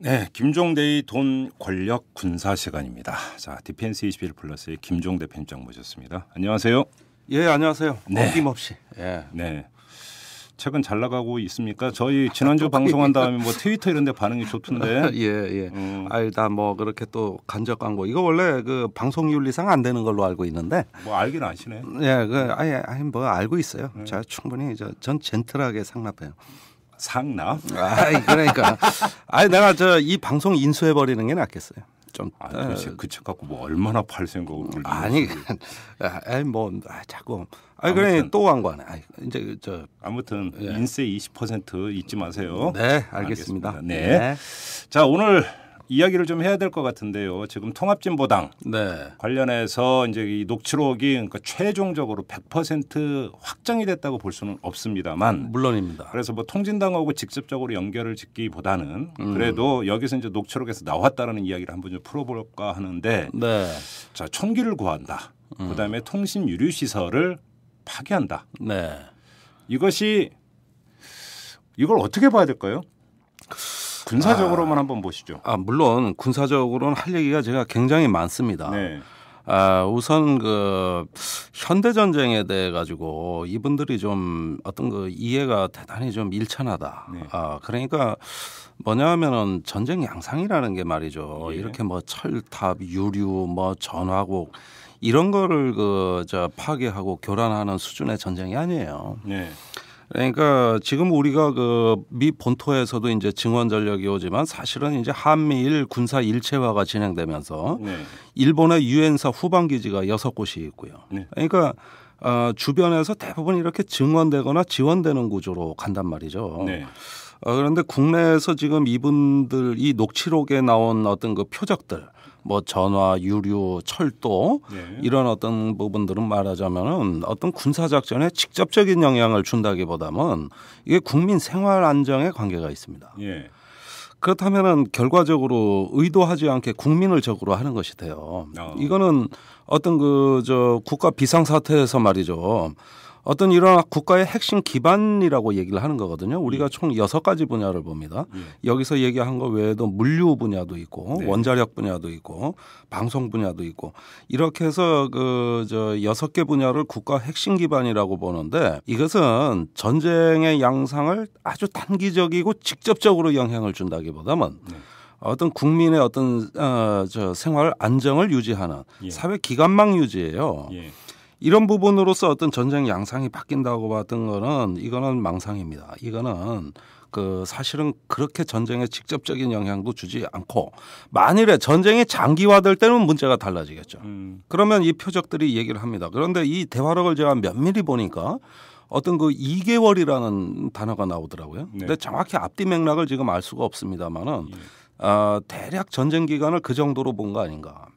네, 김종대의 돈, 권력, 군사 시간입니다. 자, 디펜스 21 플러스의 김종대 편집장 모셨습니다. 안녕하세요. 예, 안녕하세요. 네. 어김없이. 예. 네. 최근 잘 나가고 있습니까? 저희 지난주 방송한 다음에 뭐 트위터 이런 데 반응이 좋던데. 예. 다 뭐 그렇게 또 간접 광고. 이거 원래 그 방송 윤리상 안 되는 걸로 알고 있는데. 뭐 알긴 아시네. 예, 뭐 알고 있어요. 제가 충분히 전 젠틀하게 상납해요. 상납? 그러니까. 내가 이 방송 인수해 버리는 게 낫겠어요. 좀. 그 책 갖고 뭐 얼마나 팔 생각을. 자꾸. 그래 또 광고하네. 이제 아무튼 인세 20% 잊지 마세요. 네, 알겠습니다. 네. 자, 오늘 이야기를 좀 해야 될 것 같은데요. 지금 통합진보당 관련해서 이제 이 녹취록이 그러니까 최종적으로 100% 확정이 됐다고 볼 수는 없습니다만, 물론입니다. 그래서 뭐 통진당하고 직접적으로 연결을 짓기보다는 그래도 여기서 이제 녹취록에서 나왔다라는 이야기를 한번 좀 풀어볼까 하는데, 자, 총기를 구한다. 그다음에 통신 유류 시설을 파괴한다. 네. 이걸 어떻게 봐야 될까요? 군사적으로만 한번 보시죠. 물론 군사적으로는 할 얘기가 제가 굉장히 많습니다. 네. 우선 현대 전쟁에 대해 가지고 이분들이 좀 어떤 이해가 대단히 좀 일천하다. 네. 그러니까 뭐냐면은 전쟁 양상이라는 게 말이죠. 예. 이렇게 뭐 철탑, 유류, 뭐 전화국 이런 거를 파괴하고 교란하는 수준의 전쟁이 아니에요. 네. 그러니까 지금 우리가 미 본토에서도 이제 증원 전력이 오지만 사실은 이제 한미일 군사 일체화가 진행되면서 일본의 유엔사 후방 기지가 6곳이 있고요. 그러니까 주변에서 대부분 이렇게 증원되거나 지원되는 구조로 간단 말이죠. 그런데 국내에서 지금 이분들 이 녹취록에 나온 어떤 표적들 뭐 전화, 유류, 철도 이런 어떤 부분들은 말하자면은 어떤 군사 작전에 직접적인 영향을 준다기보다는 이게 국민 생활 안정에 관계가 있습니다. 그렇다면은 결과적으로 의도하지 않게 국민을 적으로 하는 것이 돼요. 이거는 어떤 국가 비상사태에서 말이죠. 어떤 이런 국가의 핵심 기반이라고 얘기를 하는 거거든요. 우리가 총 6가지 분야를 봅니다. 여기서 얘기한 거 외에도 물류 분야도 있고 원자력 분야도 있고 방송 분야도 있고 이렇게 해서 6개 분야를 국가 핵심 기반이라고 보는데 이것은 전쟁의 양상을 아주 단기적이고 직접적으로 영향을 준다기보다는 어떤 국민의 어떤 생활 안정을 유지하는 사회 기관망 유지예요. 이런 부분으로서 어떤 전쟁 양상이 바뀐다고 봤던 거는 이거는 망상입니다. 이거는 사실은 그렇게 전쟁에 직접적인 영향도 주지 않고 만일에 전쟁이 장기화될 때는 문제가 달라지겠죠. 그러면 이 표적들이 얘기를 합니다. 그런데 이 대화록을 제가 면밀히 보니까 어떤 2개월이라는 단어가 나오더라고요. 근데 정확히 앞뒤 맥락을 지금 알 수가 없습니다만은 대략 전쟁 기간을 그 정도로 본 거 아닌가.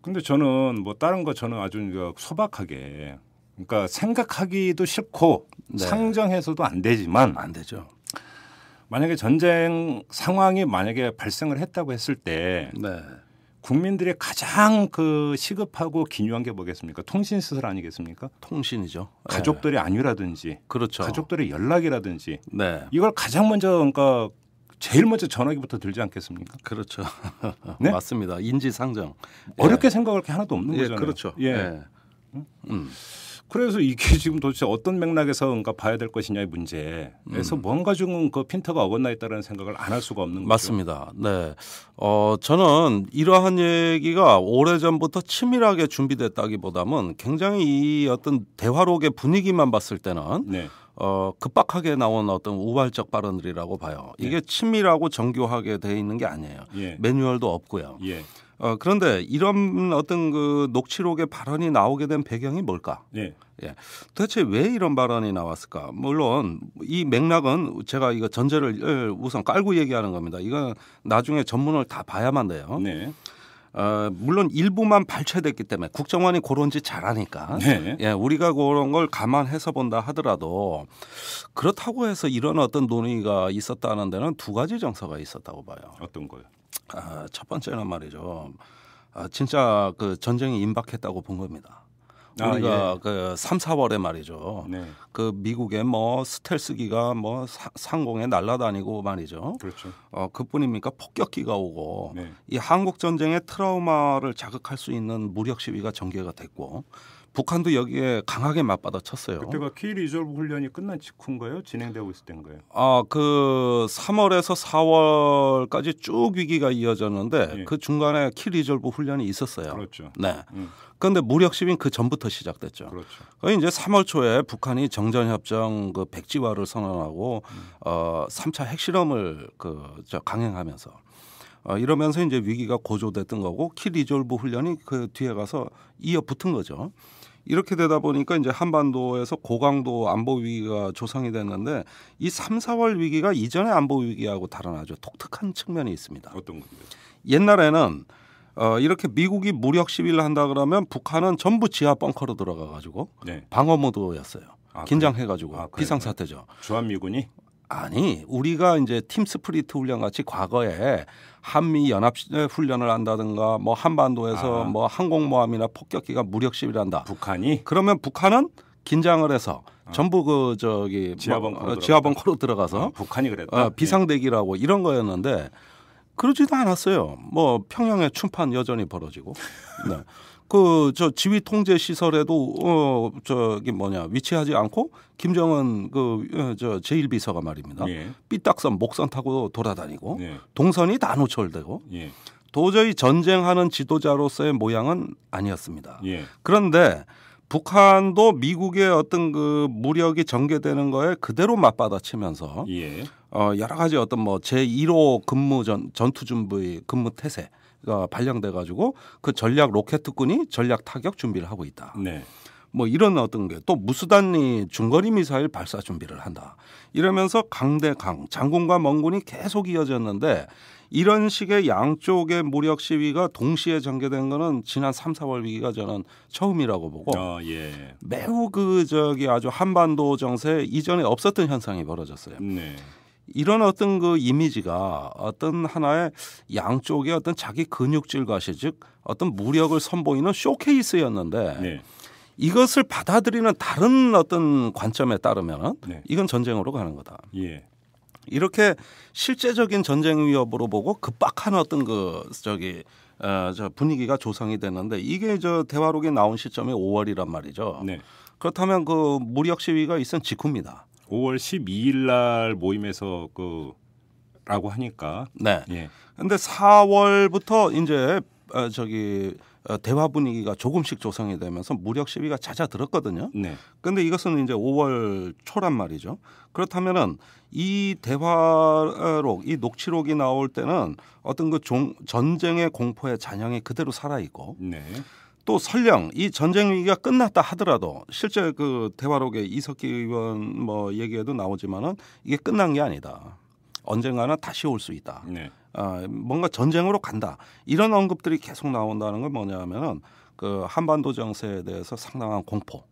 근데 저는 뭐 다른 거 저는 아주 소박하게 그러니까 생각하기도 싫고 상정해서도 안 되지만 안 되죠. 만약에 전쟁 상황이 만약에 발생을 했다고 했을 때 국민들이 가장 시급하고 긴요한 게 뭐겠습니까? 통신시설 아니겠습니까? 통신이죠. 가족들의 안위라든지 그렇죠. 가족들의 연락이라든지 이걸 가장 먼저 그러니까 제일 먼저 전화기부터 들지 않겠습니까? 그렇죠. 네? 맞습니다. 인지상정. 어렵게 생각할 게 하나도 없는 거잖아요. 그렇죠. 그래서 이게 지금 도대체 어떤 맥락에서 그러니까 봐야 될 것이냐의 문제에서 뭔가 좀 핀터가 어긋나 있다는 생각을 안 할 수가 없는 거죠. 맞습니다. 네. 저는 이러한 얘기가 오래전부터 치밀하게 준비됐다기보다는 굉장히 이 어떤 대화록의 분위기만 봤을 때는 급박하게 나온 어떤 우발적 발언들이라고 봐요. 이게 친밀하고 정교하게 돼 있는 게 아니에요. 매뉴얼도 없고요. 그런데 이런 어떤 녹취록의 발언이 나오게 된 배경이 뭘까? 도대체 왜 이런 발언이 나왔을까? 물론 이 맥락은 제가 이거 전제를 우선 깔고 얘기하는 겁니다. 이건 나중에 전문을 다 봐야만 돼요. 물론 일부만 발췌됐기 때문에 국정원이 그런 짓 잘하니까 우리가 그런 걸 감안해서 본다 하더라도 그렇다고 해서 이런 어떤 논의가 있었다는 데는 2가지 정서가 있었다고 봐요. 어떤 거요? 첫 번째는 말이죠. 진짜 전쟁이 임박했다고 본 겁니다. 우리가 그 3, 4월에 말이죠. 네. 그 미국의 뭐 스텔스기가 뭐 상공에 날아다니고 말이죠. 그렇죠. 그뿐입니까? 폭격기가 오고 네. 이 한국 전쟁의 트라우마를 자극할 수 있는 무력 시위가 전개가 됐고 북한도 여기에 강하게 맞받아쳤어요. 그때가 키 리졸브 훈련이 끝난 직후인가요? 진행되고 있을 때인가요? 그 3월에서 4월까지 쭉 위기가 이어졌는데 예. 그 중간에 키 리졸브 훈련이 있었어요. 그렇죠. 네. 그런데 무력 시위는 그 전부터 시작됐죠. 그렇죠. 이제 3월 초에 북한이 정전협정 그 백지화를 선언하고 3차 핵실험을 강행하면서 이러면서 이제 위기가 고조됐던 거고 키 리졸브 훈련이 그 뒤에 가서 이어 붙은 거죠. 이렇게 되다 보니까 이제 한반도에서 고강도 안보 위기가 조성이 됐는데 이 3, 4월 위기가 이전의 안보 위기하고 다른 아주 독특한 측면이 있습니다. 어떤 건가요? 옛날에는 이렇게 미국이 무력 시위를 한다 그러면 북한은 전부 지하 벙커로 들어가 가지고 네. 방어 모드였어요. 긴장해 가지고 비상사태죠. 주한미군이? 아니, 우리가 이제 팀 스프리트 훈련 같이 과거에 한미 연합 훈련을 한다든가 뭐 한반도에서 뭐 항공모함이나 폭격기가 무력 시위를 한다. 북한이? 그러면 북한은 긴장을 해서 전부 지하 벙커로 들어가서 북한이 그랬다. 비상대기라고 이런 거였는데 그러지도 않았어요. 뭐 평양에 춘판 여전히 벌어지고. 네. 지휘 통제 시설에도 위치하지 않고 김정은 제1비서가 말입니다. 예. 삐딱선 목선 타고 돌아다니고 예. 동선이 다 노출되고 예. 도저히 전쟁하는 지도자로서의 모양은 아니었습니다. 예. 그런데 북한도 미국의 어떤 그 무력이 전개되는 거에 그대로 맞받아치면서 예. 여러 가지 어떤 뭐 제1호 근무 전투 준비 근무 태세가 발령돼 가지고 그 전략 로켓군이 전략 타격 준비를 하고 있다. 네. 뭐 이런 어떤 게 또 무수단위 중거리 미사일 발사 준비를 한다. 이러면서 강대강 장군과 멍군이 계속 이어졌는데 이런 식의 양쪽의 무력 시위가 동시에 전개된 거는 지난 3, 4월 위기가 저는 처음이라고 보고 예. 매우 아주 한반도 정세 이전에 없었던 현상이 벌어졌어요. 네. 이런 어떤 그 이미지가 어떤 하나의 양쪽의 어떤 자기 근육질 과시 즉 어떤 무력을 선보이는 쇼케이스였는데 네. 이것을 받아들이는 다른 어떤 관점에 따르면 네. 이건 전쟁으로 가는 거다. 예. 이렇게 실제적인 전쟁 위협으로 보고 급박한 어떤 분위기가 조성이 됐는데 이게 대화록에 나온 시점이 5월이란 말이죠. 네. 그렇다면 그 무력 시위가 있은 직후입니다. 5월 12일 날 모임에서 라고 하니까. 네. 예. 근데 4월부터 이제 대화 분위기가 조금씩 조성이 되면서 무력 시위가 잦아들었거든요. 네. 그런데 이것은 이제 5월 초란 말이죠. 그렇다면은 이 대화록, 이 녹취록이 나올 때는 어떤 그 전쟁의 공포의 잔향이 그대로 살아 있고, 네. 또 설령 이 전쟁 위기가 끝났다 하더라도 실제 그 대화록에 이석기 의원 뭐 얘기에도 나오지만은 이게 끝난 게 아니다. 언젠가는 다시 올 수 있다. 네. 뭔가 전쟁으로 간다. 이런 언급들이 계속 나온다는 건 뭐냐면은 그 한반도 정세에 대해서 상당한 공포,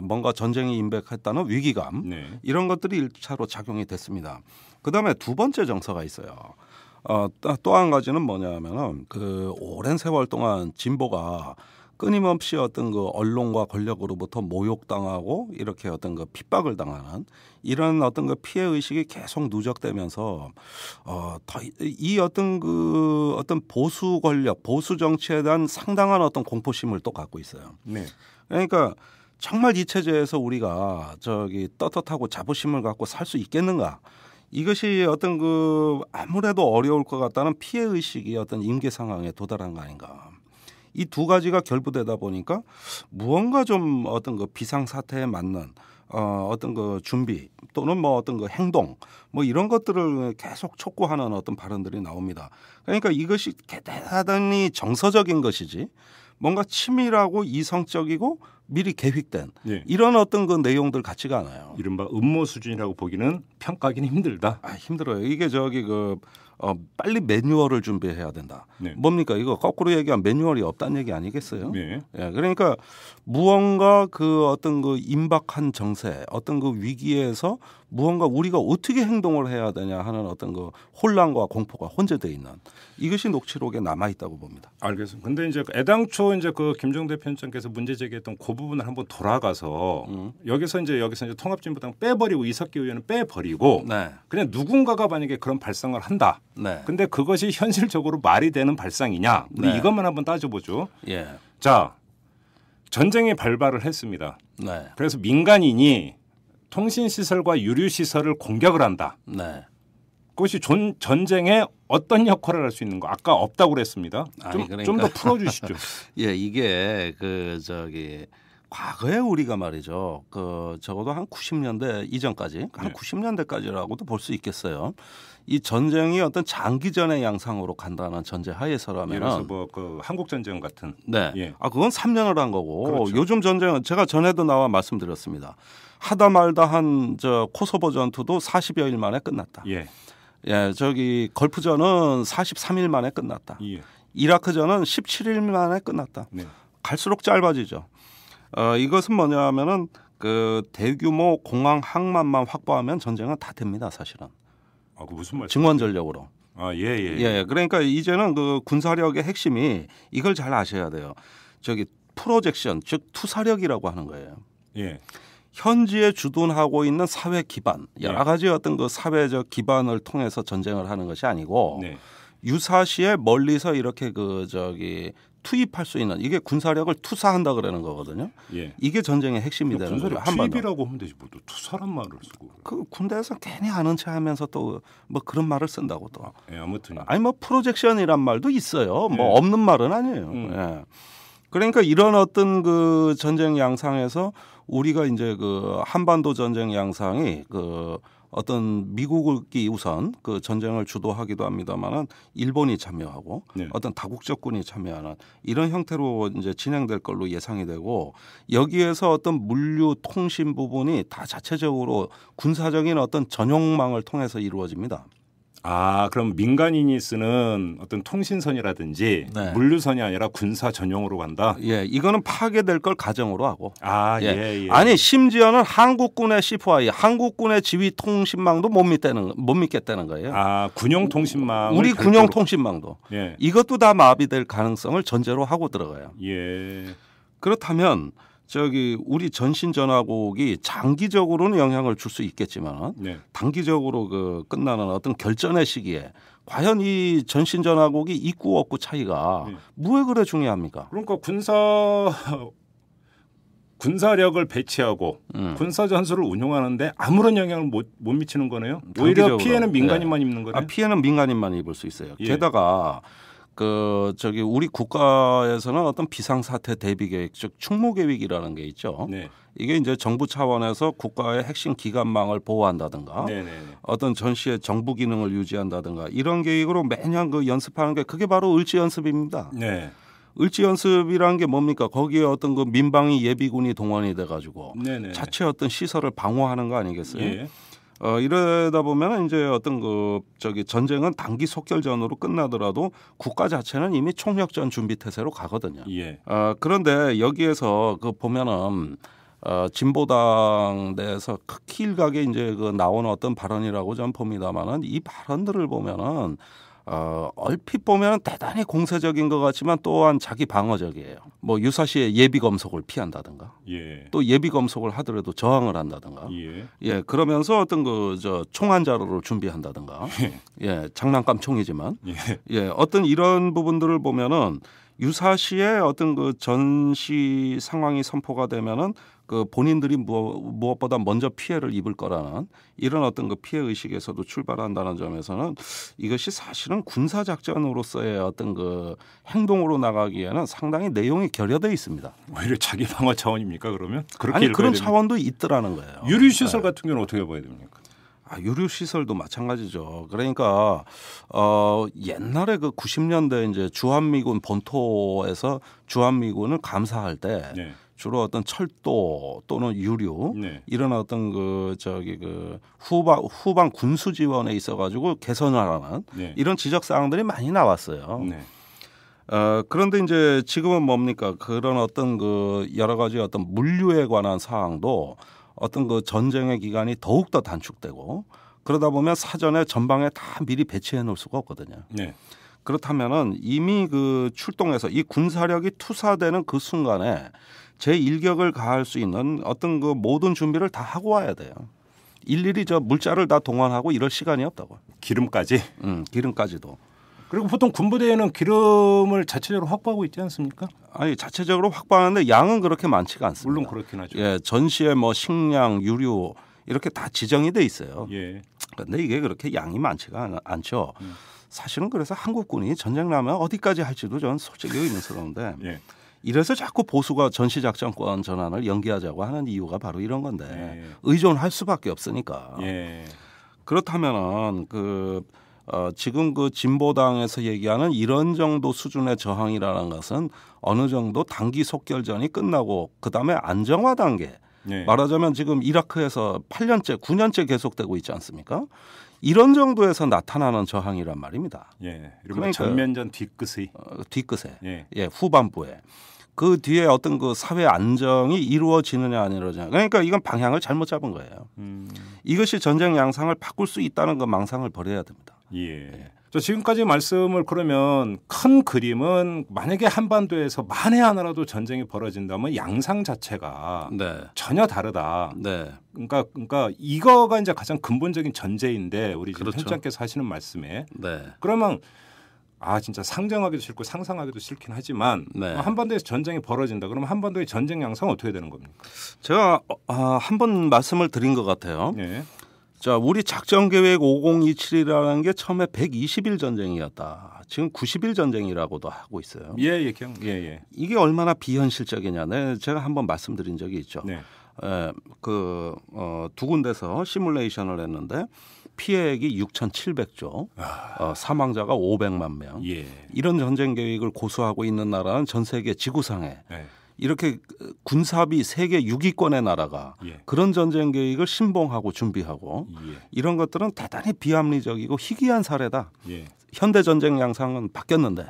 뭔가 전쟁이 임박했다는 위기감, 네. 이런 것들이 1차로 작용이 됐습니다. 그다음에 두 번째 정서가 있어요. 또 한 가지는 뭐냐면은 그 오랜 세월 동안 진보가 끊임없이 어떤 그 언론과 권력으로부터 모욕당하고 이렇게 어떤 그 핍박을 당하는 이런 어떤 그 피해 의식이 계속 누적되면서 이 어떤 보수 권력, 보수 정치에 대한 상당한 어떤 공포심을 또 갖고 있어요. 네. 그러니까 정말 이 체제에서 우리가 떳떳하고 자부심을 갖고 살 수 있겠는가? 이것이 어떤 그 아무래도 어려울 것 같다는 피해 의식이 어떤 임계 상황에 도달한 거 아닌가? 이 두 가지가 결부되다 보니까 무언가 좀 어떤 그 비상 사태에 맞는 어떤 그 준비 또는 뭐 어떤 그 행동 뭐 이런 것들을 계속 촉구하는 어떤 발언들이 나옵니다. 그러니까 이것이 대단히 정서적인 것이지 뭔가 치밀하고 이성적이고 미리 계획된 이런 어떤 그 내용들 같지가 않아요. 이른바 음모 수준이라고 보기는 평가하기는 힘들다. 힘들어요. 이게 빨리 매뉴얼을 준비해야 된다. 네. 뭡니까? 이거 거꾸로 얘기하면 매뉴얼이 없다는 얘기 아니겠어요? 네. 예, 그러니까 무언가 그 어떤 그 임박한 정세, 어떤 그 위기에서 무언가 우리가 어떻게 행동을 해야 되냐 하는 어떤 그 혼란과 공포가 혼재되어 있는 이것이 녹취록에 남아 있다고 봅니다. 알겠습니다. 근데 이제 애당초 이제 그 김종대 편집장께서 문제 제기했던 그 부분을 한번 돌아가서 여기서 이제 통합진보당 빼버리고 이석기 의원은 빼버리고 네. 그냥 누군가가 만약에 그런 발상을 한다. 네. 근데 그것이 현실적으로 말이 되는 발상이냐? 우리 네. 이것만 한번 따져보죠. 예. 자, 전쟁이 발발을 했습니다. 네. 그래서 민간인이 통신시설과 유류시설을 공격을 한다. 네. 그것이 전쟁에 어떤 역할을 할 수 있는 거? 아까 없다고 그랬습니다. 좀 더 풀어주시죠. 예, 이게 과거에 우리가 말이죠. 적어도 한 90년대 이전까지, 한 90년대까지라고도 볼 수 있겠어요. 이 전쟁이 어떤 장기전의 양상으로 간다는 전제 하에서라면, 예를 들어서 그 한국 전쟁 같은. 네, 예. 그건 3년을 한 거고, 그렇죠. 요즘 전쟁은 제가 전에도 나와 말씀드렸습니다. 하다 말다 한 코소보 전투도 40여일 만에 끝났다. 예. 예, 걸프전은 43일 만에 끝났다. 예. 이라크전은 17일 만에 끝났다. 네. 갈수록 짧아지죠. 이것은 뭐냐면은 그 대규모 공항 항만만 확보하면 전쟁은 다 됩니다, 사실은. 아, 그 무슨 말씀? 증원 전력으로. 아, 예. 예, 그러니까 이제는 그 군사력의 핵심이 이걸 잘 아셔야 돼요. 프로젝션, 즉 투사력이라고 하는 거예요. 예. 현지에 주둔하고 있는 사회 기반, 여러 가지 어떤 그 사회적 기반을 통해서 전쟁을 하는 것이 아니고 네. 유사시에 멀리서 이렇게 투입할 수 있는 이게 군사력을 투사한다 그러는 거거든요. 예. 이게 전쟁의 핵심이 되는 거죠. 군사력 투입이라고 하면 되지 뭐 또 투사란 말을 쓰고. 그 군대에서 괜히 아는 체하면서 또 뭐 그런 말을 쓴다고 또. 예, 아무튼. 아니 뭐 프로젝션이란 말도 있어요. 뭐 예. 없는 말은 아니에요. 예. 그러니까 이런 어떤 그 전쟁 양상에서 우리가 이제 그 한반도 전쟁 양상이 어떤 미국이 우선 그 전쟁을 주도하기도 합니다만은 일본이 참여하고 네. 어떤 다국적군이 참여하는 이런 형태로 이제 진행될 걸로 예상이 되고 여기에서 어떤 물류 통신 부분이 다 자체적으로 군사적인 어떤 전용망을 통해서 이루어집니다. 아, 그럼 민간인이 쓰는 어떤 통신선이라든지 네. 물류선이 아니라 군사 전용으로 간다? 예, 이거는 파괴될 걸 가정으로 하고. 아, 예. 아니, 심지어는 한국군의 C4I, 한국군의 지휘 통신망도 못 믿겠다는 거예요. 아, 군용 통신망. 우리 군용 통신망도. 예. 이것도 다 마비될 가능성을 전제로 하고 들어가요. 예. 그렇다면 우리 전신전화국이 장기적으로는 영향을 줄 수 있겠지만 네. 단기적으로 끝나는 어떤 결전의 시기에 과연 이 전신전화국이 있고 없고 차이가 뭐에 그래 중요합니까? 그러니까 군사력을 배치하고 군사 전술을 운용하는데 아무런 영향을 못 미치는 거네요. 오히려 피해는 민간인만 입는 거네요. 피해는 민간인만 입을 수 있어요. 예. 게다가 우리 국가에서는 어떤 비상사태 대비 계획, 즉 충무 계획이라는 게 있죠. 네. 이게 이제 정부 차원에서 국가의 핵심 기관망을 보호한다든가 어떤 전시의 정부 기능을 유지한다든가 이런 계획으로 매년 연습하는 게 그게 바로 을지 연습입니다. 네. 을지 연습이라는 게 뭡니까? 거기에 어떤 민방위 예비군이 동원이 돼가지고 자체 어떤 시설을 방어하는 거 아니겠어요? 예. 이러다 보면 이제 어떤 전쟁은 단기 속결전으로 끝나더라도 국가 자체는 이미 총력전 준비 태세로 가거든요. 예. 그런데 여기에서 보면은 진보당 내에서 극히 일각에 이제 나오는 어떤 발언이라고 저는 봅니다만은 이 발언들을 보면은 얼핏 보면 대단히 공세적인 것 같지만 또한 자기 방어적이에요. 뭐 유사시에 예비 검속을 피한다든가, 또 예비 검속을 하더라도 저항을 한다든가, 그러면서 어떤 총안 자료를 준비한다든가, 장난감 총이지만, 어떤 이런 부분들을 보면은 유사시에 어떤 전시 상황이 선포가 되면은 본인들이 무엇보다 먼저 피해를 입을 거라는 이런 어떤 피해 의식에서도 출발한다는 점에서는 이것이 사실은 군사 작전으로서의 어떤 행동으로 나가기에는 상당히 내용이 결여되어 있습니다. 오히려 자기 방어 차원입니까 그러면? 아니 그런 차원도 있더라는 거예요. 유류 시설 같은 경우는 어떻게 봐야 됩니까? 유류 시설도 마찬가지죠. 그러니까 옛날에 90년대 이제 주한미군 본토에서 주한미군을 감사할 때. 주로 어떤 철도 또는 유류 네. 이런 어떤 후방 군수 지원에 있어가지고 개선하라는 네. 이런 지적 사항들이 많이 나왔어요. 네. 그런데 이제 지금은 뭡니까? 그런 어떤 여러 가지 어떤 물류에 관한 사항도 어떤 전쟁의 기간이 더욱더 단축되고 그러다 보면 사전에 전방에 다 미리 배치해 놓을 수가 없거든요. 네. 그렇다면은 이미 출동해서 이 군사력이 투사되는 그 순간에 제1격을 가할 수 있는 어떤 모든 준비를 다 하고 와야 돼요. 일일이 물자를 다 동원하고 이럴 시간이 없다고. 기름까지? 기름까지도. 그리고 보통 군부대에는 기름을 자체적으로 확보하고 있지 않습니까? 아니 자체적으로 확보하는데 양은 그렇게 많지가 않습니다. 물론 그렇긴 하죠. 예, 전시에 식량, 유류 이렇게 다 지정이 돼 있어요. 예. 그런데 이게 그렇게 양이 많지가 않죠. 사실은 그래서 한국군이 전쟁 나면 어디까지 할지도 저는 솔직히 의문스러운데 예. 이래서 자꾸 보수가 전시작전권 전환을 연기하자고 하는 이유가 바로 이런 건데 예. 의존할 수밖에 없으니까. 예. 그렇다면은 지금 진보당에서 얘기하는 이런 정도 수준의 저항이라는 것은 어느 정도 단기 속결전이 끝나고 그다음에 안정화 단계. 예. 말하자면 지금 이라크에서 8년째, 9년째 계속되고 있지 않습니까? 이런 정도에서 나타나는 저항이란 말입니다. 예. 그러니까 전면전 뒤끝의 뒤끝에, 예. 후반부에 그 뒤에 어떤 사회 안정이 이루어지느냐 안 이루어지느냐. 그러니까 이건 방향을 잘못 잡은 거예요. 이것이 전쟁 양상을 바꿀 수 있다는 망상을 버려야 됩니다. 예. 저 지금까지 말씀을 그러면 큰 그림은 만약에 한반도에서 만에 하나라도 전쟁이 벌어진다면 양상 자체가 네. 전혀 다르다. 네. 그러니까 이거가 이제 가장 근본적인 전제인데 우리 지금 그렇죠. 편집장께서 하시는 말씀에 네. 그러면 진짜 상정하기도 싫고 상상하기도 싫긴 하지만 네. 한반도에서 전쟁이 벌어진다. 그러면 한반도의 전쟁 양상은 어떻게 되는 겁니까? 제가 한 번 말씀을 드린 것 같아요. 네. 자, 우리 작전계획 5027이라는 게 처음에 120일 전쟁이었다. 지금 90일 전쟁이라고도 하고 있어요. 예. 이게 얼마나 비현실적이냐. 제가 한번 말씀드린 적이 있죠. 네. 두 군데서 시뮬레이션을 했는데 피해액이 6,700조, 사망자가 500만 명. 예. 이런 전쟁 계획을 고수하고 있는 나라는 전 세계 지구상에 네. 이렇게 군사비 세계 6위권의 나라가 그런 전쟁 계획을 신봉하고 준비하고 이런 것들은 대단히 비합리적이고 희귀한 사례다. 현대 전쟁 양상은 바뀌었는데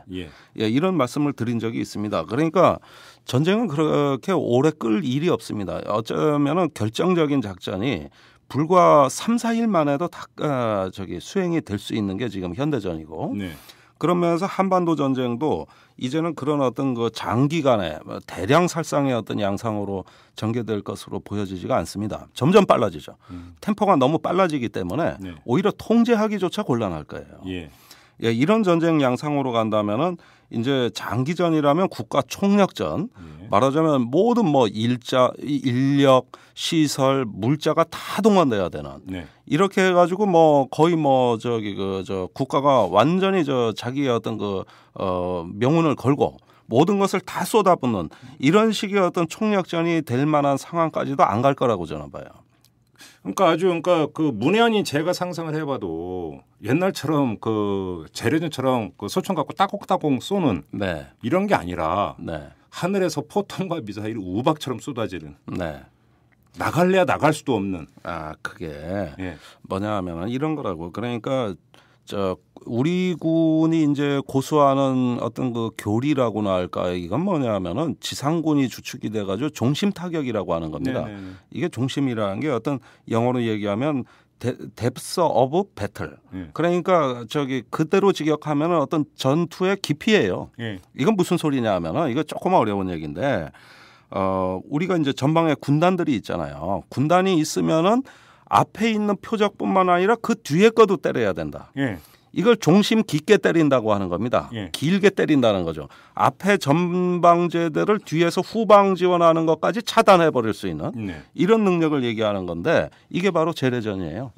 이런 말씀을 드린 적이 있습니다. 그러니까 전쟁은 그렇게 오래 끌 일이 없습니다. 어쩌면은 결정적인 작전이 불과 3, 4일 만에도 다 수행이 될 수 있는 게 지금 현대전이고 그러면서 한반도 전쟁도 이제는 그런 어떤 장기간의 대량 살상의 어떤 양상으로 전개될 것으로 보여지지가 않습니다. 점점 빨라지죠. 템포가 너무 빨라지기 때문에 오히려 통제하기조차 곤란할 거예요. 이런 전쟁 양상으로 간다면은 이제 장기전이라면 국가 총력전, 말하자면 모든 인력, 시설, 물자가 다 동원돼야 되는 이렇게 해가지고 거의 국가가 완전히 자기의 어떤 명운을 걸고 모든 것을 다 쏟아붓는 이런 식의 어떤 총력전이 될 만한 상황까지도 안 갈 거라고 저는 봐요. 그러니까 문외한인 제가 상상을 해봐도 옛날처럼 재래전처럼 소총 갖고 따곡따곡 쏘는 이런 게 아니라 하늘에서 포탄과 미사일이 우박처럼 쏟아지는 나갈래야 나갈 수도 없는 그게 뭐냐 하면 이런 거라고. 그러니까 우리 군이 이제 고수하는 어떤 교리라고나 할까 이건 뭐냐 하면은 지상군이 주축이 돼가지고 종심 타격이라고 하는 겁니다. 이게 종심이라는 게 어떤 영어로 얘기하면 depth of battle. 그러니까 그대로 직역하면은 어떤 전투의 깊이예요. 이건 무슨 소리냐 하면은 이거 조금 어려운 얘기인데 우리가 이제 전방에 군단들이 있잖아요. 군단이 있으면은 앞에 있는 표적뿐만 아니라 그 뒤에 거도 때려야 된다. 이걸 종심 깊게 때린다고 하는 겁니다. 길게 때린다는 거죠. 앞에 전방제대를 뒤에서 후방 지원하는 것까지 차단해버릴 수 있는 이런 능력을 얘기하는 건데 이게 바로 재래전이에요.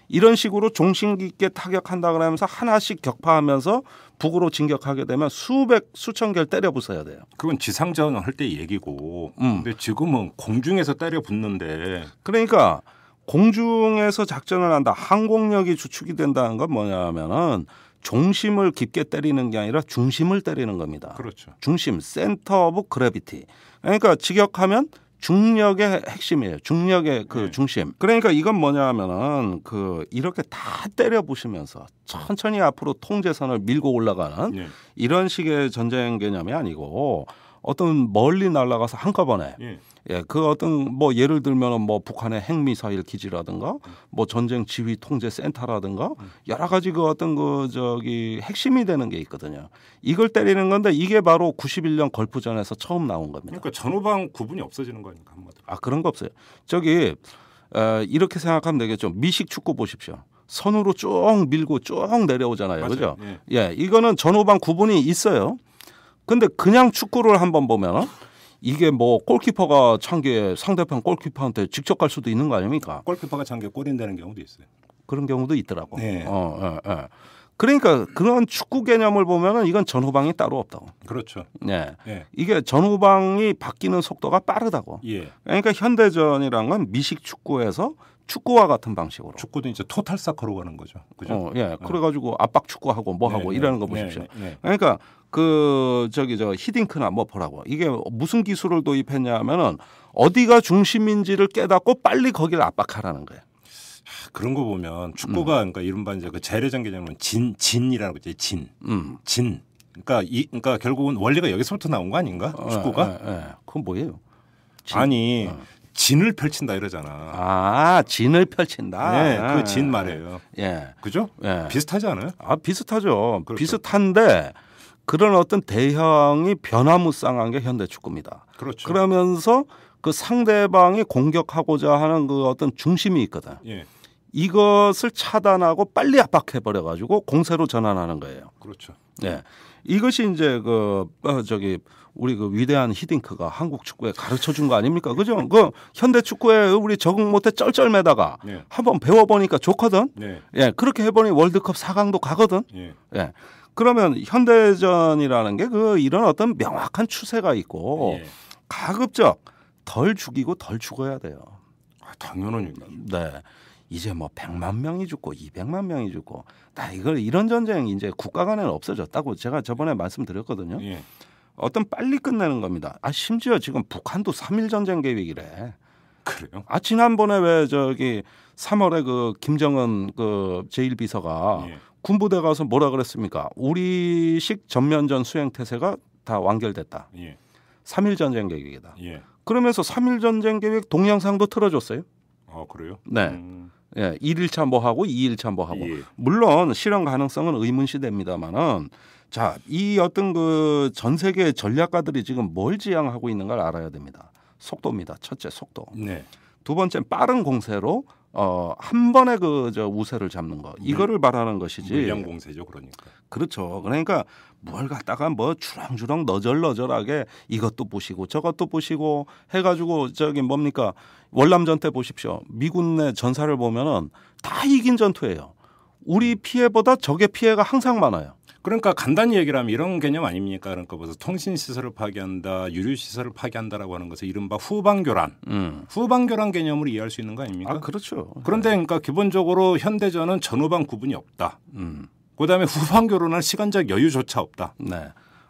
이런 식으로 종심 깊게 타격한다 그러면서 하나씩 격파하면서 북으로 진격하게 되면 수천 개를 때려 부숴야 돼요. 그건 지상전 할 때 얘기고 근데 지금은 공중에서 때려 붙는데 그러니까 공중에서 작전을 한다. 항공력이 주축이 된다는 건 뭐냐 하면은 종심을 깊게 때리는 게 아니라 중심을 때리는 겁니다. 그렇죠. 중심, 센터 오브 그래비티. 그러니까 직역하면 중력의 핵심이에요. 중력의 그 중심. 그러니까 이건 뭐냐면은 이렇게 다 때려 부시면서 천천히 앞으로 통제선을 밀고 올라가는 이런 식의 전쟁 개념이 아니고 어떤 멀리 날아가서 한꺼번에 그 어떤 뭐 예를 들면은 뭐 북한의 핵미사일 기지라든가 뭐 전쟁 지휘 통제 센터라든가 여러 가지 그 어떤 핵심이 되는 게 있거든요. 이걸 때리는 건데 이게 바로 91년 걸프전에서 처음 나온 겁니다. 그러니까 전후방 구분이 없어지는 거니까 한마디로. 그런 거 없어요. 이렇게 생각하면 되겠죠. 미식 축구 보십시오. 선으로 쭉 밀고 쭉 내려오잖아요. 그죠? 이거는 전후방 구분이 있어요. 근데 그냥 축구를 한번 보면 이게 뭐 골키퍼가 찬 게 상대편 골키퍼한테 직접 갈 수도 있는 거 아닙니까? 골키퍼가 찬 게 골인되는 경우도 있어요. 그런 경우도 있더라고. 그러니까 그런 축구 개념을 보면은 이건 전후방이 따로 없다고. 그렇죠. 이게 전후방이 바뀌는 속도가 빠르다고. 그러니까 현대전이란 건 미식 축구에서 축구와 같은 방식으로. 축구도 이제 토탈 사커로 가는 거죠. 그죠? 그래가지고 압박 축구하고 뭐 하고 이러는 거 보십시오. 그러니까 히딩크나 뭐 보라고. 이게 무슨 기술을 도입했냐면은 어디가 중심인지를 깨닫고 빨리 거기를 압박하라는 거예요. 그런 거 보면 축구가 그러니까 이른바 이제 그 재래전 개념은 진이라는 거죠. 진. 그러니까 결국은 원리가 여기서부터 나온 거 아닌가? 축구가? 그건 뭐예요? 진을 펼친다 이러잖아. 진을 펼친다. 그 진 말이에요. 그죠? 비슷하지 않아요? 비슷하죠. 그렇죠. 비슷한데 그런 어떤 대형이 변화무쌍한 게 현대 축구입니다. 그렇죠. 그러면서 그 상대방이 공격하고자 하는 그 어떤 중심이 있거든. 이것을 차단하고 빨리 압박해 버려 가지고 공세로 전환하는 거예요. 그렇죠. 이것이 이제 우리 그 위대한 히딩크가 한국 축구에 가르쳐 준 거 아닙니까? 그죠? 그 현대 축구에 우리 적응 못해 쩔쩔매다가 한번 배워보니까 좋거든. 그렇게 해보니 월드컵 4강도 가거든. 그러면 현대전이라는 게 이런 어떤 명확한 추세가 있고 가급적 덜 죽이고 덜 죽어야 돼요. 당연한 얘기죠. 이제 뭐 100만 명이 죽고 200만 명이 죽고 이런 전쟁 이제 국가 간에는 없어졌다고 제가 저번에 말씀드렸거든요. 어떤 빨리 끝내는 겁니다. 심지어 지금 북한도 3.1 전쟁 계획이래. 그래요? 지난번에 왜 3월에 그 김정은 그 제1비서가 군부대 가서 뭐라 그랬습니까? 우리식 전면전 수행 태세가 다 완결됐다. 3.1 전쟁 계획이다. 그러면서 3.1 전쟁 계획 동영상도 틀어줬어요. 그래요? 1일차 뭐 하고 2일차 뭐 하고. 물론 실현 가능성은 의문시됩니다만은 이 어떤 그 전 세계 전략가들이 지금 뭘 지향하고 있는 걸 알아야 됩니다. 속도입니다. 첫째 속도. 두 번째 빠른 공세로 한 번에 우세를 잡는 거. 이거를 말하는 것이지. 물량 공세죠, 그러니까. 그렇죠. 그러니까 뭘 갖다가 뭐 주렁주렁 너절너절하게 이것도 보시고 저것도 보시고 해가지고 뭡니까 월남전 때 보십시오. 미군의 전사를 보면은 다 이긴 전투예요. 우리 피해보다 적의 피해가 항상 많아요. 그러니까 간단히 얘기를 하면 이런 개념 아닙니까? 그러니까 무슨 통신 시설을 파괴한다, 유류 시설을 파괴한다라고 하는 것을 이른바 후방교란, 후방교란 개념으로 이해할 수 있는 거 아닙니까? 그렇죠. 그런데 그러니까 기본적으로 현대전은 전후방 구분이 없다. 그다음에 후방교란할 시간적 여유조차 없다.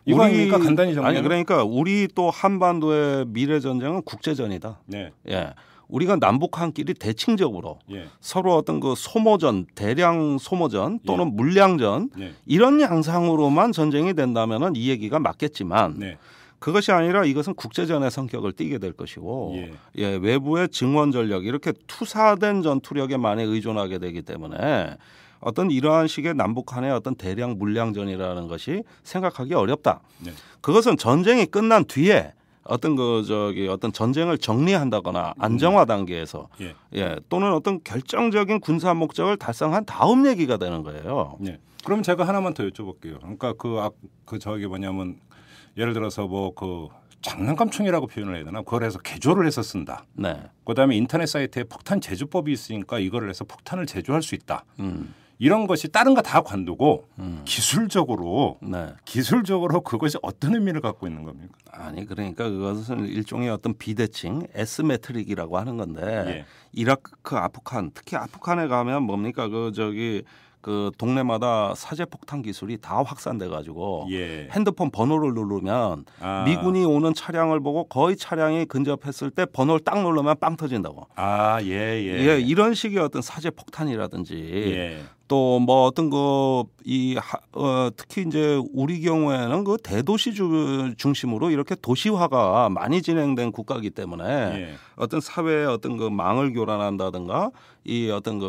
이거 아닙니까? 간단히 정리하면. 그러니까 우리 또 한반도의 미래 전쟁은 국제전이다. 우리가 남북한끼리 대칭적으로 서로 어떤 그 소모전, 대량 소모전 또는 물량전 이런 양상으로만 전쟁이 된다면은 이 얘기가 맞겠지만 그것이 아니라 이것은 국제전의 성격을 띠게 될 것이고 외부의 증원 전력 이렇게 투사된 전투력에 많이 의존하게 되기 때문에 어떤 이러한 식의 남북한의 어떤 대량 물량전이라는 것이 생각하기 어렵다. 그것은 전쟁이 끝난 뒤에 어떤 어떤 전쟁을 정리한다거나 안정화 단계에서 또는 어떤 결정적인 군사 목적을 달성한 다음 얘기가 되는 거예요. 그럼 제가 하나만 더 여쭤볼게요. 그러니까 뭐냐면 예를 들어서 장난감총이라고 표현을 해야 되나? 그걸 해서 개조를 해서 쓴다. 그다음에 인터넷 사이트에 폭탄 제조법이 있으니까 이거를 해서 폭탄을 제조할 수 있다. 이런 것이 다른 거 다 관두고 기술적으로 그것이 어떤 의미를 갖고 있는 겁니까? 그러니까 그것은 일종의 어떤 비대칭 에스메트릭이라고 하는 건데 이라크, 아프간 특히 아프간에 가면 뭡니까 그 동네마다 사제 폭탄 기술이 다 확산돼 가지고 예. 핸드폰 번호를 누르면 미군이 오는 차량을 보고 거의 차량이 근접했을 때 번호를 딱 누르면 빵 터진다고. 예, 이런 식의 어떤 사제 폭탄이라든지 예. 또 뭐 어떤 특히 이제 우리 경우에는 그 대도시 중심으로 이렇게 도시화가 많이 진행된 국가이기 때문에 예. 어떤 사회의 어떤 그 망을 교란한다든가 이 어떤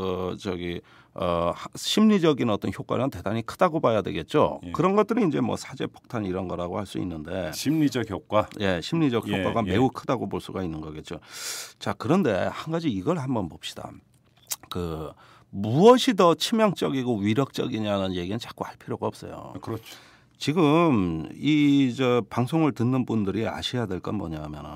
심리적인 어떤 효과는 대단히 크다고 봐야 되겠죠. 예. 그런 것들이 이제 뭐 사제 폭탄 이런 거라고 할 수 있는데 심리적 효과. 예, 심리적 효과가 예. 매우 크다고 볼 수가 있는 거겠죠. 자, 그런데 한 가지 이걸 한번 봅시다. 무엇이 더 치명적이고 위력적이냐는 얘기는 자꾸 할 필요가 없어요. 그렇죠. 지금 방송을 듣는 분들이 아셔야 될 건 뭐냐면은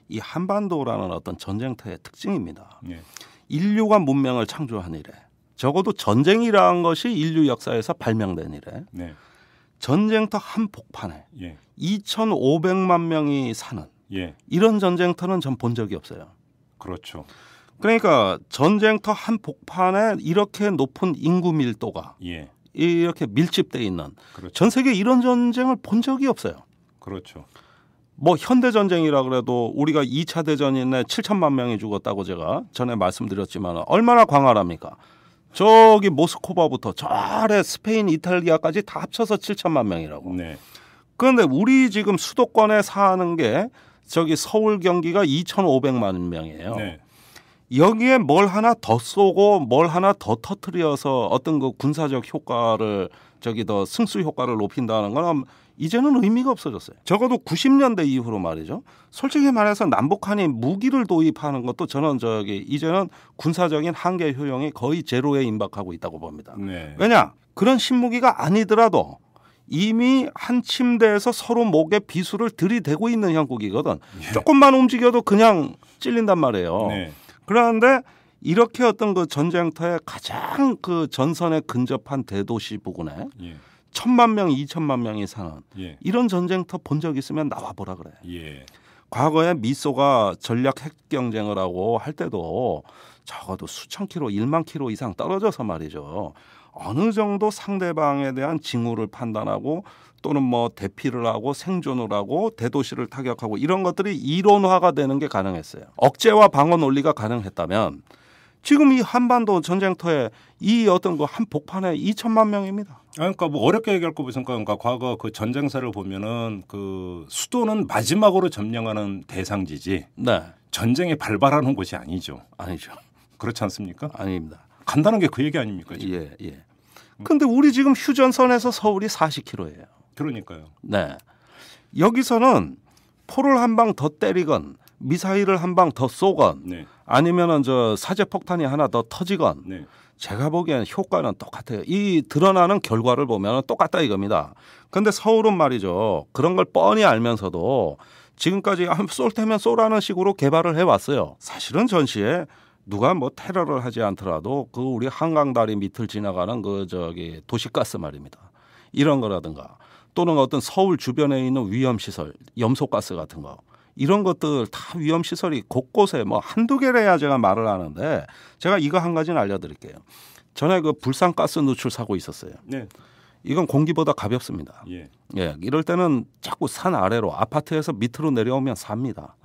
이 한반도라는 어떤 전쟁터의 특징입니다. 예. 인류가 문명을 창조한 이래, 적어도 전쟁이라는 것이 인류 역사에서 발명된 이래, 네. 전쟁터 한 복판에 2,500만 명이 사는 이런 전쟁터는 전 본 적이 없어요. 그렇죠. 그러니까 전쟁터 한 복판에 이렇게 높은 인구 밀도가 이렇게 밀집돼 있는 그렇죠. 전 세계 이런 전쟁을 본 적이 없어요. 그렇죠. 뭐 현대 전쟁이라 그래도 우리가 2차 대전에 7천만 명이 죽었다고 제가 전에 말씀드렸지만 얼마나 광활합니까? 저기 모스크바부터 저 아래 스페인, 이탈리아까지 다 합쳐서 7천만 명이라고. 네. 그런데 우리 지금 수도권에 사는 게 저기 서울, 경기가 2,500만 명이에요. 네. 여기에 뭘 하나 더 쏘고 뭘 하나 더 터뜨려서 어떤 그 군사적 효과를 더 승수 효과를 높인다는 건 이제는 의미가 없어졌어요. 적어도 90년대 이후로 말이죠. 솔직히 말해서 남북한이 무기를 도입하는 것도 저는 이제는 군사적인 한계 효용이 거의 제로에 임박하고 있다고 봅니다. 네. 왜냐? 그런 신무기가 아니더라도 이미 한 침대에서 서로 목에 비수를 들이대고 있는 형국이거든. 조금만 움직여도 그냥 찔린단 말이에요. 네. 그런데 이렇게 어떤 그 전쟁터에 가장 그 전선에 근접한 대도시 부근에 1,000만 명, 2천만 명이 사는 이런 전쟁터 본 적 있으면 나와보라 그래. 과거에 미소가 전략 핵 경쟁을 하고 할 때도 적어도 수천 킬로, 1만 킬로 이상 떨어져서 말이죠. 어느 정도 상대방에 대한 징후를 판단하고 또는 뭐 대피를 하고 생존을 하고 대도시를 타격하고 이런 것들이 이론화가 되는 게 가능했어요. 억제와 방어 논리가 가능했다면 지금 이 한반도 전쟁터에 이 어떤 그 한 복판에 2천만 명입니다. 그러니까 뭐 어렵게 얘기할 거 보니까 그러니까 과거 그 전쟁사를 보면은 그 수도는 마지막으로 점령하는 대상지지. 네. 전쟁에 발발하는 곳이 아니죠. 아니죠. 그렇지 않습니까? 아닙니다. 간다는 게 그 얘기 아닙니까? 지금? 예. 근데 우리 지금 휴전선에서 서울이 40km예요. 그러니까요. 네. 여기서는 포를 한 방 더 때리건 미사일을 한 방 더 쏘건 아니면은 사제 폭탄이 하나 더 터지건 제가 보기엔 효과는 똑같아요. 이 드러나는 결과를 보면 똑같다 이겁니다. 그런데 서울은 말이죠. 그런 걸 뻔히 알면서도 지금까지 쏠 테면 쏘라는 식으로 개발을 해왔어요. 사실은 전시에 누가 뭐 테러를 하지 않더라도 그 우리 한강다리 밑을 지나가는 도시가스 말입니다. 이런 거라든가 또는 어떤 서울 주변에 있는 위험시설, 염소가스 같은 거 이런 것들 다 위험시설이 곳곳에 뭐 한두 개래야 제가 말을 하는데 제가 이거 한 가지는 알려드릴게요. 전에 그 불산가스 누출 사고 있었어요. 네. 이건 공기보다 가볍습니다. 이럴 때는 자꾸 산 아래로 아파트에서 밑으로 내려오면 삽니다.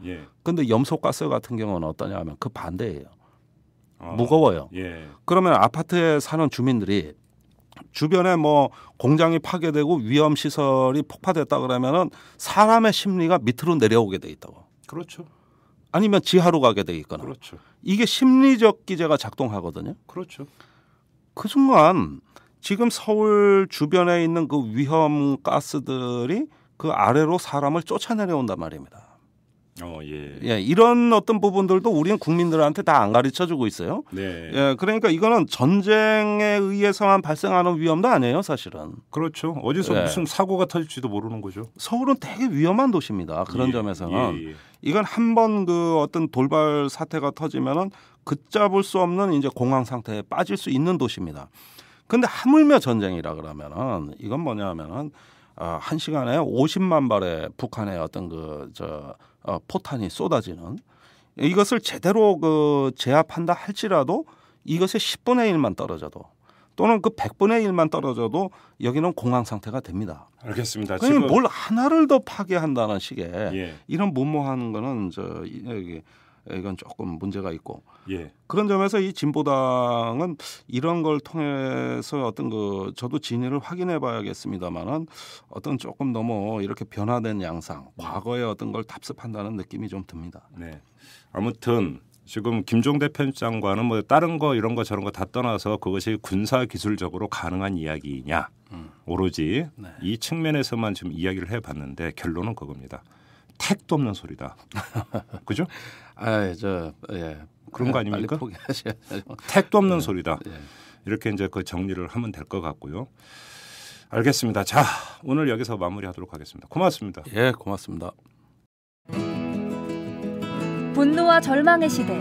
그런데 염소가스 같은 경우는 어떠냐 하면 그 반대예요. 무거워요. 그러면 아파트에 사는 주민들이 주변에 뭐 공장이 파괴되고 위험 시설이 폭파됐다 그러면은 사람의 심리가 밑으로 내려오게 돼 있다고. 그렇죠. 아니면 지하로 가게 돼 있거나. 그렇죠. 이게 심리적 기제가 작동하거든요. 그렇죠. 그 순간 지금 서울 주변에 있는 그 위험 가스들이 그 아래로 사람을 쫓아내려온단 말입니다. 이런 어떤 부분들도 우리는 국민들한테 다 안 가르쳐주고 있어요. 그러니까 이거는 전쟁에 의해서만 발생하는 위험도 아니에요, 사실은. 그렇죠. 어디서 무슨 사고가 터질지도 모르는 거죠. 서울은 되게 위험한 도시입니다. 그런 점에서는 이건 한번 그 어떤 돌발 사태가 터지면은 걷잡을 수 없는 이제 공황 상태에 빠질 수 있는 도시입니다. 근데 하물며 전쟁이라 그러면은 이건 뭐냐면은 한 시간에 50만 발의 북한의 어떤 포탄이 쏟아지는 이것을 제대로 제압한다 할지라도 이것의 10분의 1만 떨어져도 또는 그 100분의 1만 떨어져도 여기는 공황 상태가 됩니다. 알겠습니다. 지금 뭘 하나를 더 파괴한다는 식의 이런 무모한 거는 이건 조금 문제가 있고 그런 점에서 이 진보당은 이런 걸 통해서 어떤 저도 진위를 확인해 봐야겠습니다만은 어떤 조금 너무 이렇게 변화된 양상, 과거의 어떤 걸 답습한다는 느낌이 좀 듭니다. 네. 아무튼 지금 김종대 편집장과는 뭐 다른 거 이런 거 저런 거 다 떠나서 그것이 군사 기술적으로 가능한 이야기냐 오로지 이 측면에서만 지금 이야기를 해봤는데 결론은 그겁니다. 택도 없는 소리다. 그죠? 그런 거 아닙니까? 택도 없는 소리다. 이렇게 이제 그 정리를 하면 될 것 같고요. 알겠습니다. 자, 오늘 여기서 마무리하도록 하겠습니다. 고맙습니다. 예, 고맙습니다. 분노와 절망의 시대,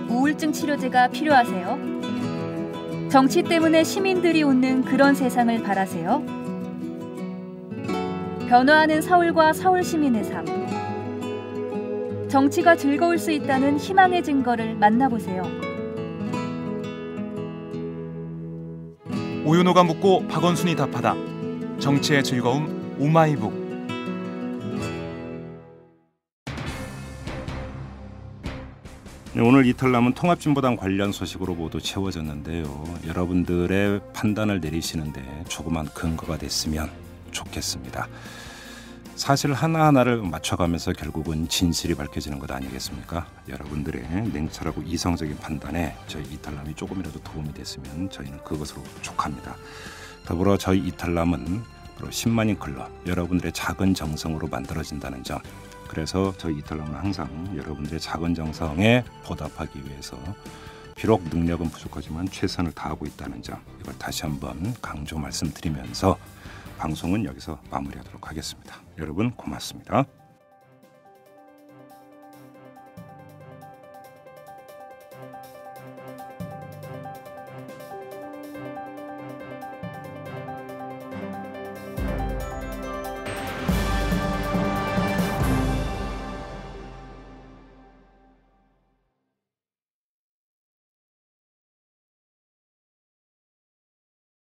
우울증 치료제가 필요하세요? 정치 때문에 시민들이 웃는 그런 세상을 바라세요? 변화하는 서울과 서울 시민의 삶. 정치가 즐거울 수 있다는 희망의 증거를 만나보세요. 오연호가 묻고 박원순이 답하다. 정치의 즐거움 오마이북. 오늘 이틀 남은 통합진보당 관련 소식으로 모두 채워졌는데요. 여러분들의 판단을 내리시는데 조그만 근거가 됐으면 좋겠습니다. 사실 하나하나를 맞춰가면서 결국은 진실이 밝혀지는 것 아니겠습니까? 여러분들의 냉철하고 이성적인 판단에 저희 이탈남이 조금이라도 도움이 됐으면 저희는 그것으로 족합니다. 더불어 저희 이탈남은 바로 10만인 클럽, 여러분들의 작은 정성으로 만들어진다는 점, 그래서 저희 이탈남은 항상 여러분들의 작은 정성에 보답하기 위해서 비록 능력은 부족하지만 최선을 다하고 있다는 점, 이걸 다시 한번 강조 말씀드리면서 방송은 여기서 마무리하도록 하겠습니다. 여러분 고맙습니다.